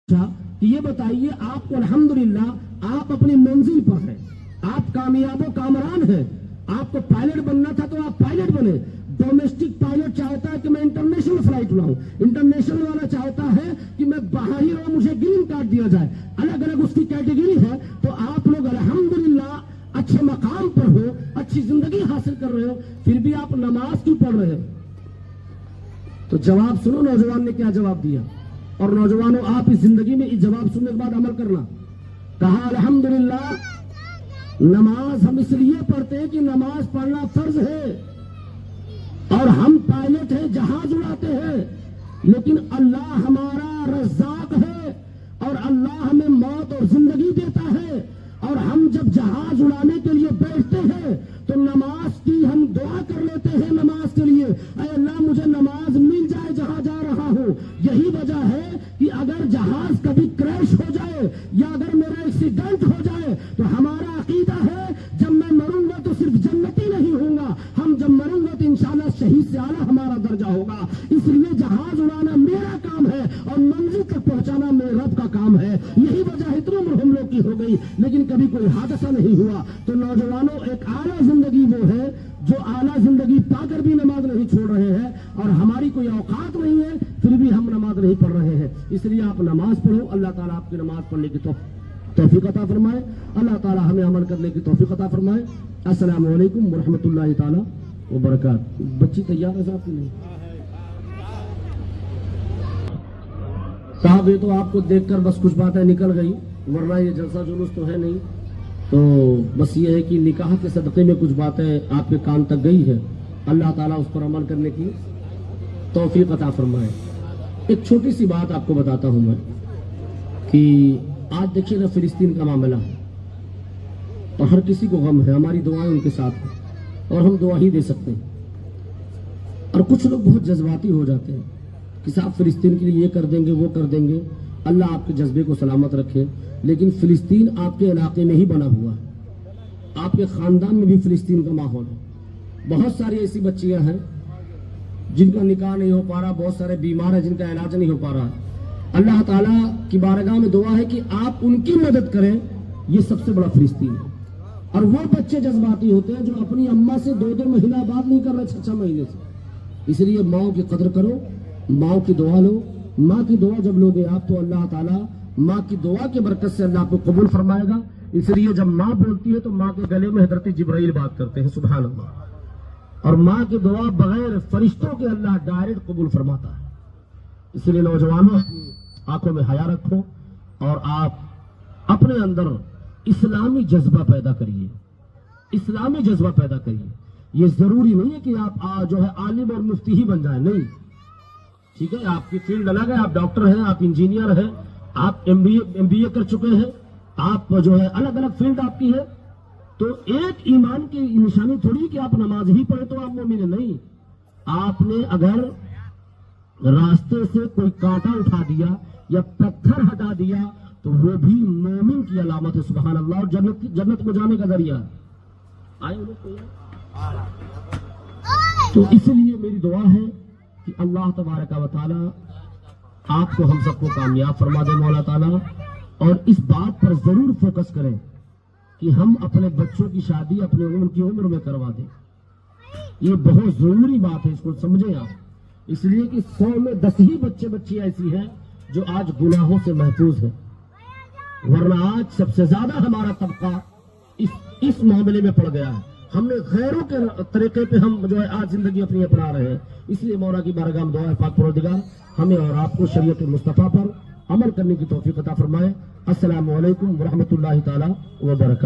کہ یہ بتائیے آپ کو الحمدللہ آپ اپنی منزل پر ہیں، آپ کامیاب و کامران ہیں، آپ کو پائلٹ بننا تھا تو آپ پائلٹ بنے۔ ڈومیسٹک پائلٹ چاہتا ہے کہ میں انٹرنیشنل فلائٹ اڑاؤں، انٹرنیشنل والا چاہتا ہے کہ میں باہر ہی رہوں، مجھے گرین کارڈ دیا جائے۔ الگ الگ اس کی کیٹیگری ہے۔ تو آپ لوگ الحمدللہ اچھے مقام پر ہو، اچھی زندگی حاصل کر رہے ہو، پھر بھی آپ نماز کیوں پڑھ رہے ہو؟ تو جواب سنو نوجوان نے کیا جواب دیا، اور نوجوانوں آپ اس زندگی میں اس جواب سننے کے بعد عمل کرنا۔ کہا الحمدللہ نماز ہم اس لیے پڑھتے ہیں کہ نماز پڑھنا فرض ہے، اور ہم پائلٹ ہیں، جہاز اڑاتے ہیں، لیکن اللہ ہمارا رزاق ہے، اور اللہ ہمیں موت اور زندگی دیتا ہے، اور ہم جب جہاز اڑانے کے لیے بیٹھتے ہیں تو نماز کی ہم دعا کر لیتے ہیں نماز کے لیے، اے اللہ مجھے نماز مل جائے جہاں جا رہا ہوں۔ یہی وجہ ہے کہ اگر جہاز کبھی کریش ہو جائے یا اگر میرا ایکسیڈنٹ ہو جائے تو ہمارا عقیدہ ہے جب میں مروں گا تو صرف جنتی نہیں ہوں گا، ہم جب مروں گا تو انشاءاللہ شہید سے اعلیٰ ہمارا درجہ ہوگا۔ اس لیے جہاز اڑانا میرا کام ہے اور منزل تک پہنچانا میرے رب کا کام ہے۔ یہی وجہ اتنی عمر ہم لوگ کی ہو گئی لیکن کبھی کوئی حادثہ نہیں ہوا۔ تو نوجوانوں ایک اعلیٰ زندگی وہ ہے جو اعلیٰ زندگی پا کر بھی نماز نہیں چھوڑ رہے ہیں، اور ہماری کوئی اوقات نہیں ہے پھر بھی ہم نماز نہیں پڑھ رہے ہیں۔ اس لیے آپ نماز پڑھو، اللہ تعالیٰ آپ کی نماز پڑھنے کی توفیق عطا فرمائے، اللہ تعالیٰ ہمیں عمل کرنے کی توفیق عطا فرمائے۔ السلام علیکم ورحمۃ اللہ تعالیٰ وبرکاتہ۔ بچی تیار ہے صاحب کی نہیں؟ صاحب یہ تو آپ کو دیکھ کر بس کچھ باتیں نکل گئی، ورنہ یہ جلسہ جلوس تو ہے نہیں۔ تو بس یہ ہے کہ نکاح کے صدقے میں کچھ باتیں آپ کے کان تک گئی ہے، اللہ تعالیٰ اس پر عمل کرنے کی توفیق عطا فرمائے۔ ایک چھوٹی سی بات آپ کو بتاتا ہوں میں کہ آج دیکھیے نا فلسطین کا معاملہ ہے، اور ہر کسی کو غم ہے، ہماری دعائیں ان کے ساتھ ہیں اور ہم دعا ہی دے سکتے ہیں۔ اور کچھ لوگ بہت جذباتی ہو جاتے ہیں کہ صاحب فلسطین کے لیے یہ کر دیں گے وہ کر دیں گے، اللہ آپ کے جذبے کو سلامت رکھے۔ لیکن فلسطین آپ کے علاقے میں ہی بنا ہوا ہے، آپ کے خاندان میں بھی فلسطین کا ماحول ہے۔ بہت ساری ایسی بچیاں ہیں جن کا نکاح نہیں ہو پا رہا، بہت سارے بیمار ہیں جن کا علاج نہیں ہو پا رہا۔ اللہ تعالیٰ کی بارگاہ میں دعا ہے کہ آپ ان کی مدد کریں، یہ سب سے بڑا فلسطین ہے۔ اور وہ بچے جذباتی ہوتے ہیں جو اپنی اماں سے 2 مہینہ بات نہیں کر رہے 6 مہینے سے۔ اس لیے ماؤں کی قدر کرو، ماؤں کی دعا لو۔ ماں کی دعا جب لوگے آپ تو اللہ تعالیٰ ماں کی دعا کی برکت سے اللہ آپ کو قبول فرمائے گا۔ اس لیے جب ماں بولتی ہے تو ماں کے گلے میں حضرت جبرائیل بات کرتے ہیں، سبحان اللہ۔ اور ماں کی دعا بغیر فرشتوں کے اللہ ڈائریکٹ قبول فرماتا ہے۔ اس لیے نوجوانوں آنکھوں میں حیا رکھو اور آپ اپنے اندر اسلامی جذبہ پیدا کریے، اسلامی جذبہ پیدا کریے۔ یہ ضروری نہیں ہے کہ آپ جو ہے عالم اور مفتی ہی بن جائیں، نہیں، ٹھیک ہے، آپ کی فیلڈ الگ ہے، آپ ڈاکٹر ہیں، آپ انجینئر ہیں، آپ ایم بی اے کر چکے ہیں، آپ جو ہے الگ الگ فیلڈ آپ کی ہے۔ تو ایک ایمان کی نشانی تھوڑی کہ آپ نماز ہی پڑھے تو آپ مومن ہیں، نہیں۔ آپ نے اگر راستے سے کوئی کانٹا اٹھا دیا یا پتھر ہٹا دیا تو وہ بھی مومن کی علامت ہے، سبحان اللہ، اور جنت کو جانے کا ذریعہ ہے۔ آئے تو اس لیے میری دعا ہے کہ اللہ تبارک و تعالی آپ کو ہم سب کو کامیاب فرما دے مولا تعالیٰ، اور اس بات پر ضرور فوکس کریں کہ ہم اپنے بچوں کی شادی اپنے ان کی عمر میں کروا دیں۔ یہ بہت ضروری بات ہے، اس کو سمجھیں آپ۔ اس لیے کہ 100 میں 10 ہی بچی ایسی ہیں جو آج گناہوں سے محفوظ ہیں، ورنہ آج سب سے زیادہ ہمارا طبقہ اس معاملے میں پڑ گیا ہے۔ ہم نے غیروں کے طریقے پہ ہم جو ہے آج زندگی اپنی اپنا رہے ہیں۔ اس لیے مولا کی بارگاہ میں دعا ہے پاک پروردگار ہمیں اور آپ کو شریعت مصطفیٰ پر عمل کرنے کی توفیق عطا فرمائے۔ السلام علیکم ورحمۃ اللہ تعالی وبرکاتہ۔